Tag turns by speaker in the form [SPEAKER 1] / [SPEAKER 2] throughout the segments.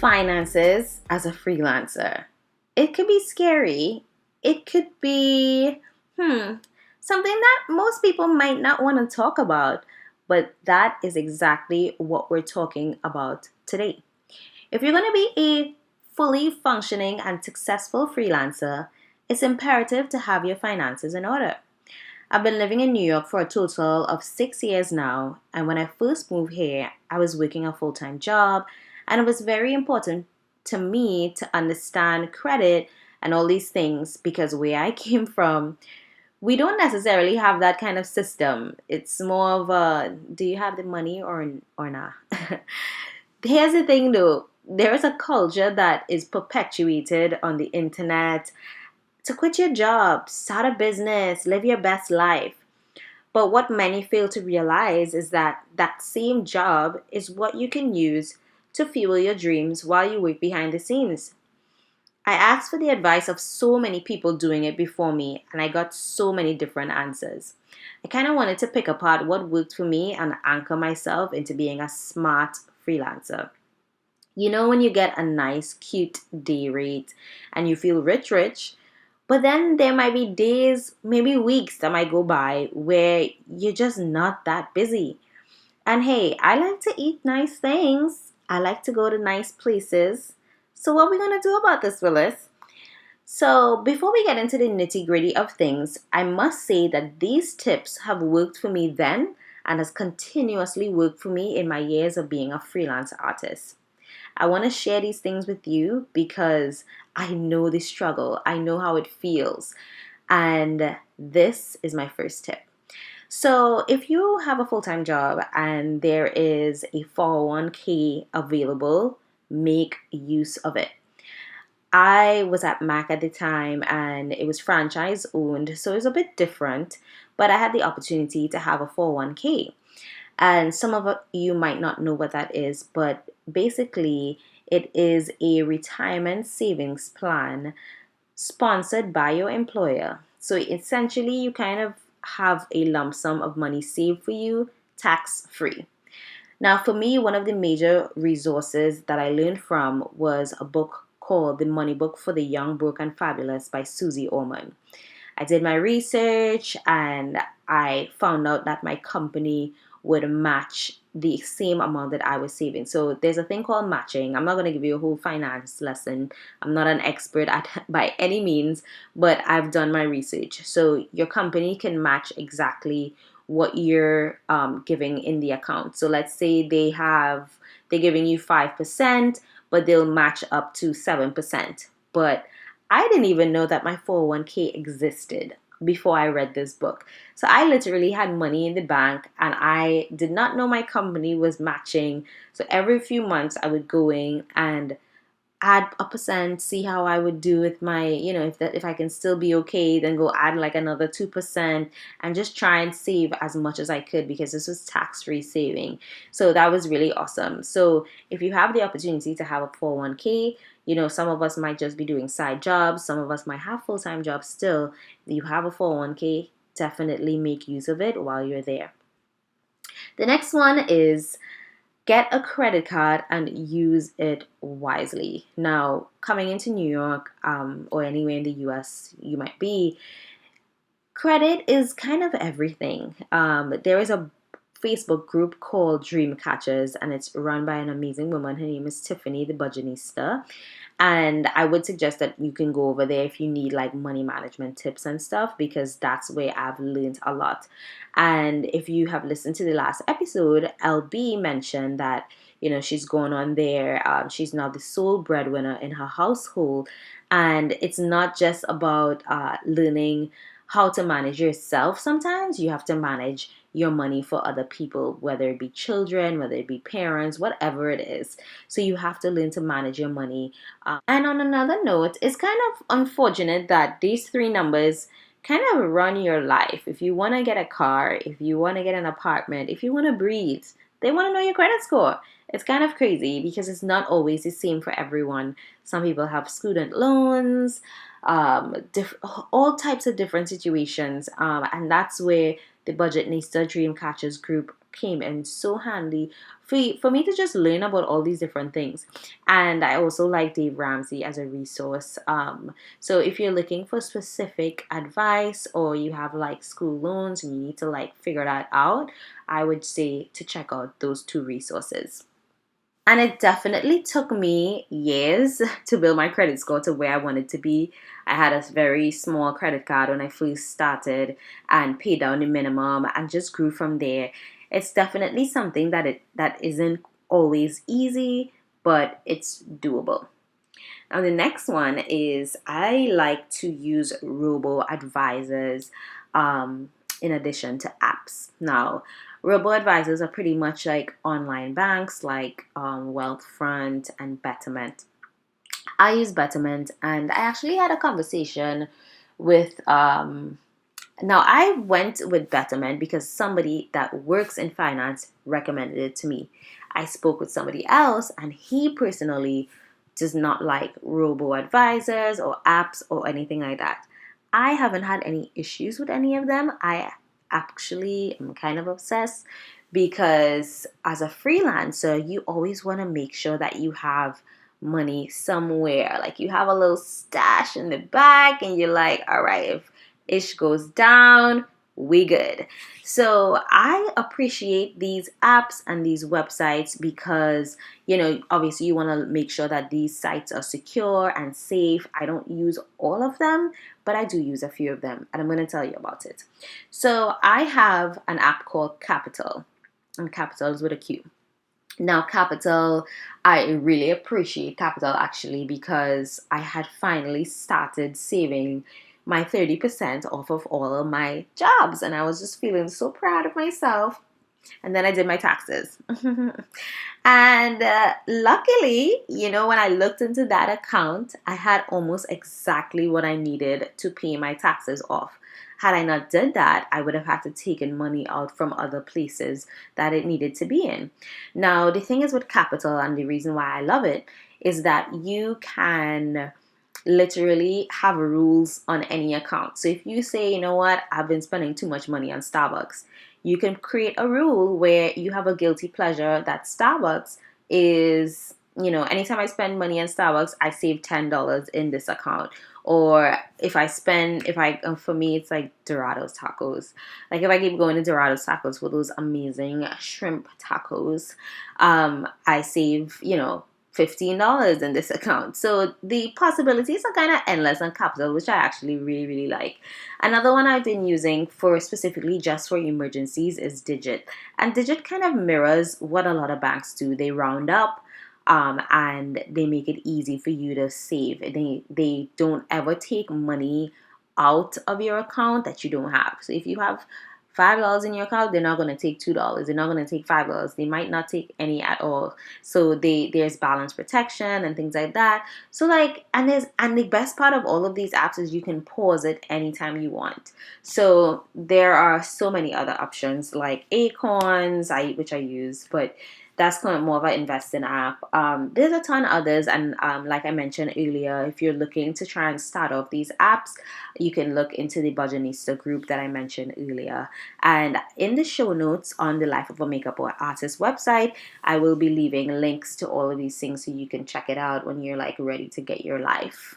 [SPEAKER 1] Finances as a freelancer. It could be scary. It could be, something that most people might not want to talk about, but that is exactly what we're talking about today. If you're going to be a fully functioning and successful freelancer, it's imperative to have your finances in order. I've been living in New York for a total of 6 years now, and when I first moved here, I was working a full time job, and it was very important to me to understand credit and all these things because where I came from, we don't necessarily have that kind of system. It's more of a do you have the money or not? Here's the thing though, there is a culture that is perpetuated on the internet to quit your job, start a business, live your best life. But what many fail to realize is that that same job is what you can use to fuel your dreams while you work behind the scenes. I asked for the advice of so many people doing it before me, and I got so many different answers. I kind of wanted to pick apart what worked for me and anchor myself into being a smart freelancer. You know, when you get a nice, cute day rate and you feel rich, but then there might be days, maybe weeks that might go by where you're just not that busy. And hey, I like to eat nice things. I like to go to nice places. So what are we going to do about this, Willis? So before we get into the nitty gritty of things, I must say that these tips have worked for me then and has continuously worked for me in my years of being a freelance artist. I want to share these things with you because I know the struggle. I know how it feels. And this is my first tip. So, if you have a full time job and there is a 401k available, make use of it. I was at Mac at the time and it was franchise owned, so it was a bit different, but I had the opportunity to have a 401k. And some of you might not know what that is, but basically, it is a retirement savings plan sponsored by your employer. So essentially, you kind of have a lump sum of money saved for you, tax free. Now, for me, one of the major resources that I learned from was a book called The Money Book for the Young, Broke, and Fabulous by Susie Orman. I did my research and I found out that my company would match the same amount that I was saving. So there's a thing called matching. I'm not going to give you a whole finance lesson. I'm not an expert at by any means, but I've done my research. So your company can match exactly what you're giving in the account. So let's say they're giving you 5%, but they'll match up to 7%. But I didn't even know that my 401k existed before I read this book. So I literally had money in the bank and I did not know my company was matching. So every few months I would go in and add a percent, see how I would do with my, if I can still be okay, then go add like another 2% and just try and save as much as I could because this was tax-free saving. So that was really awesome. So if you have the opportunity to have a 401k, some of us might just be doing side jobs, some of us might have full-time jobs still. You have a 401k, definitely make use of it while you're there. The next one is get a credit card and use it wisely. Now, coming into New York or anywhere in the US you might be, credit is kind of everything. There is a Facebook group called Dream Catchers, and it's run by an amazing woman. Her name is Tiffany, the Budgetnista. And I would suggest that you can go over there if you need like money management tips and stuff, because that's where I've learned a lot. And if you have listened to the last episode, LB mentioned that, she's going on there. She's now the sole breadwinner in her household. And it's not just about learning how to manage yourself. Sometimes you have to manage your money for other people, whether it be children, whether it be parents, whatever it is. So you have to learn to manage your money. And on another note, it's kind of unfortunate that these three numbers kind of run your life. If you want to get a car, if you want to get an apartment, if you want to breathe, they want to know your credit score. It's kind of crazy because it's not always the same for everyone. Some people have student loans, all types of different situations. And that's where the Budgetnista Dream Catchers group came in so handy for me to just learn about all these different things. And I also like Dave Ramsey as a resource. So if you're looking for specific advice, or you have like school loans and you need to like figure that out, I would say to check out those two resources. And it definitely took me years to build my credit score to where I wanted to be. I had a very small credit card when I first started and paid down the minimum and just grew from there. It's definitely something that isn't always easy, but it's doable. Now the next one is I like to use robo advisors in addition to apps. Now, robo advisors are pretty much like online banks like Wealthfront and Betterment. I use Betterment, and I actually had a conversation with now, I went with Betterment because somebody that works in finance recommended it to me. I spoke with somebody else, and he personally does not like robo advisors or apps or anything like that. I haven't had any issues with any of them. I actually am kind of obsessed because as a freelancer, you always want to make sure that you have money somewhere. Like you have a little stash in the back, and you're like, all right, if ish goes down, we good. So I appreciate these apps and these websites because, obviously you want to make sure that these sites are secure and safe. I don't use all of them, but I do use a few of them, and I'm going to tell you about it. So I have an app called Capital, and Capital is with a Q. Now, Capital, I really appreciate Capital actually because I had finally started saving my 30% off of all of my jobs, and I was just feeling so proud of myself. And then I did my taxes. And luckily, when I looked into that account, I had almost exactly what I needed to pay my taxes off. Had I not did that, I would have had to take in money out from other places that it needed to be in. Now, the thing is with Capital, and the reason why I love it, is that you can literally have rules on any account. So if you say, you know what, I've been spending too much money on Starbucks, you can create a rule where you have a guilty pleasure that Starbucks is, anytime I spend money on Starbucks, I save $10 in this account. Or for me, it's like Dorados tacos. Like if I keep going to Dorados tacos for those amazing shrimp tacos, I save, $15 in this account. So the possibilities are kind of endless on Capital, which I actually really, really like. Another one I've been using for specifically just for emergencies is Digit. And Digit kind of mirrors what a lot of banks do. They round up and they make it easy for you to save. They don't ever take money out of your account that you don't have. So if you have $5 in your account, they're not going to take $2. They're not going to take $5. They might not take any at all. So there's balance protection and things like that. So and the best part of all of these apps is you can pause it anytime you want. So there are so many other options like Acorns, which I use, but that's kind of more of an investing app. There's a ton of others, and like I mentioned earlier, if you're looking to try and start off these apps, you can look into the Budgetnista group that I mentioned earlier. And in the show notes on the Life of a Makeup Artist website, I will be leaving links to all of these things so you can check it out when you're ready to get your life.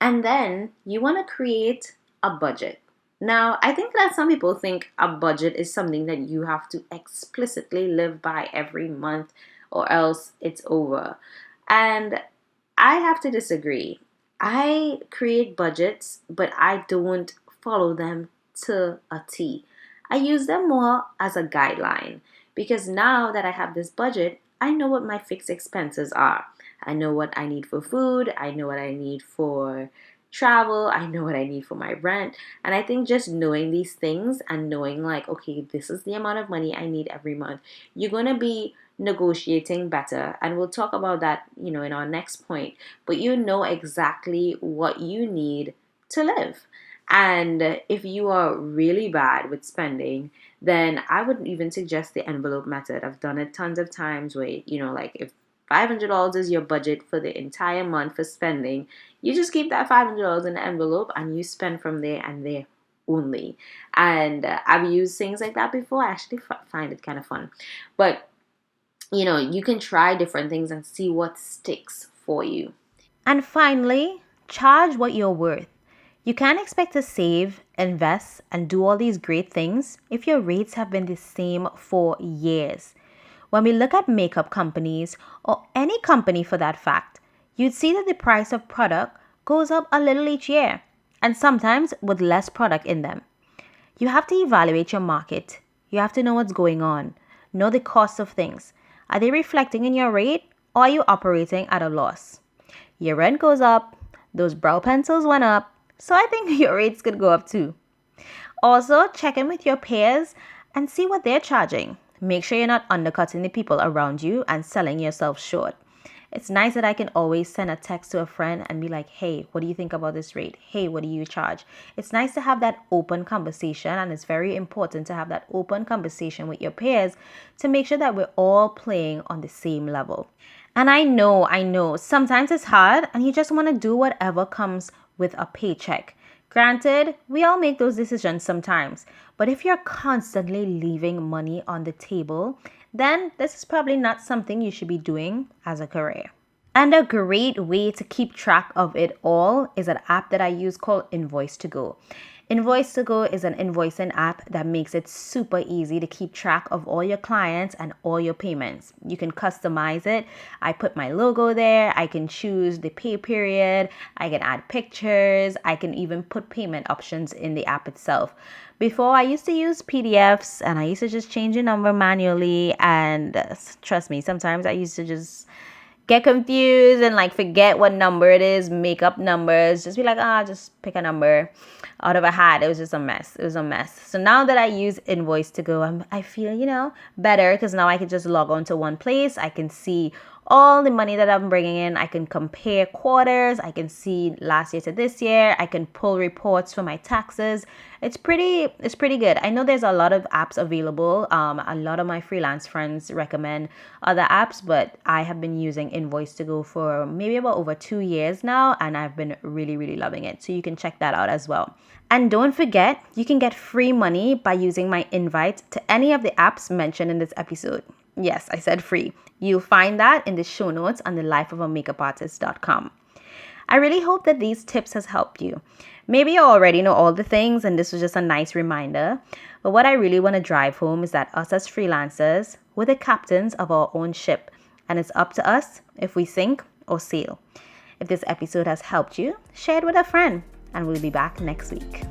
[SPEAKER 1] And then you want to create a budget. Now, I think that some people think a budget is something that you have to explicitly live by every month or else it's over. And I have to disagree. I create budgets, but I don't follow them to a T. I use them more as a guideline because now that I have this budget, I know what my fixed expenses are. I know what I need for food. I know what I need for travel. I know what I need for my rent. And I think just knowing these things and knowing okay, this is the amount of money I need every month, you're going to be negotiating better. And we'll talk about that, in our next point. But you know exactly what you need to live. And if you are really bad with spending, then I would even suggest the envelope method. I've done it tons of times where, if $500 is your budget for the entire month for spending, you just keep that $500 in the envelope and you spend from there and there. only. And I've used things like that before. I actually find it kind of fun. But you can try different things and see what sticks for you. And finally, charge what you're worth. You can't expect to save, invest, and do all these great things if your rates have been the same for years. When we look at makeup companies, or any company for that fact, you'd see that the price of product goes up a little each year, and sometimes with less product in them. You have to evaluate your market. You have to know what's going on, know the cost of things. Are they reflecting in your rate, or are you operating at a loss? Your rent goes up, those brow pencils went up, so I think your rates could go up too. Also, check in with your peers and see what they're charging. Make sure you're not undercutting the people around you and selling yourself short. It's nice that I can always send a text to a friend and be like, hey, what do you think about this rate? Hey, what do you charge? It's nice to have that open conversation, and it's very important to have that open conversation with your peers to make sure that we're all playing on the same level. And I know, sometimes it's hard and you just want to do whatever comes with a paycheck. Granted, we all make those decisions sometimes, but if you're constantly leaving money on the table, then this is probably not something you should be doing as a career. And a great way to keep track of it all is an app that I use called Invoice to Go. Invoice to Go is an invoicing app that makes it super easy to keep track of all your clients and all your payments. You can customize it. I put my logo there. I can choose the pay period. I can add pictures. I can even put payment options in the app itself. Before, I used to use PDFs and I used to just change the number manually. And trust me, sometimes I used to just get confused and like forget what number it is, make up numbers, just be like, just pick a number out of a hat. It was just a mess. It was a mess. So now that I use Invoice to Go, I feel, better because now I can just log on to one place. I can see all the money that I'm bringing in. I can compare quarters. I can see last year to this year. I can pull reports for my taxes. It's pretty good. I know there's a lot of apps available. A lot of my freelance friends recommend other apps, but I have been using Invoice to Go for maybe about over 2 years now, and I've been really, really loving it. So you can check that out as well. And don't forget, you can get free money by using my invite to any of the apps mentioned in this episode. Yes, I said free. You'll find that in the show notes on thelifeofamakeupartist.com. I really hope that these tips has helped you. Maybe you already know all the things and this was just a nice reminder. But what I really want to drive home is that us as freelancers, we're the captains of our own ship. And it's up to us if we sink or sail. If this episode has helped you, share it with a friend. And we'll be back next week.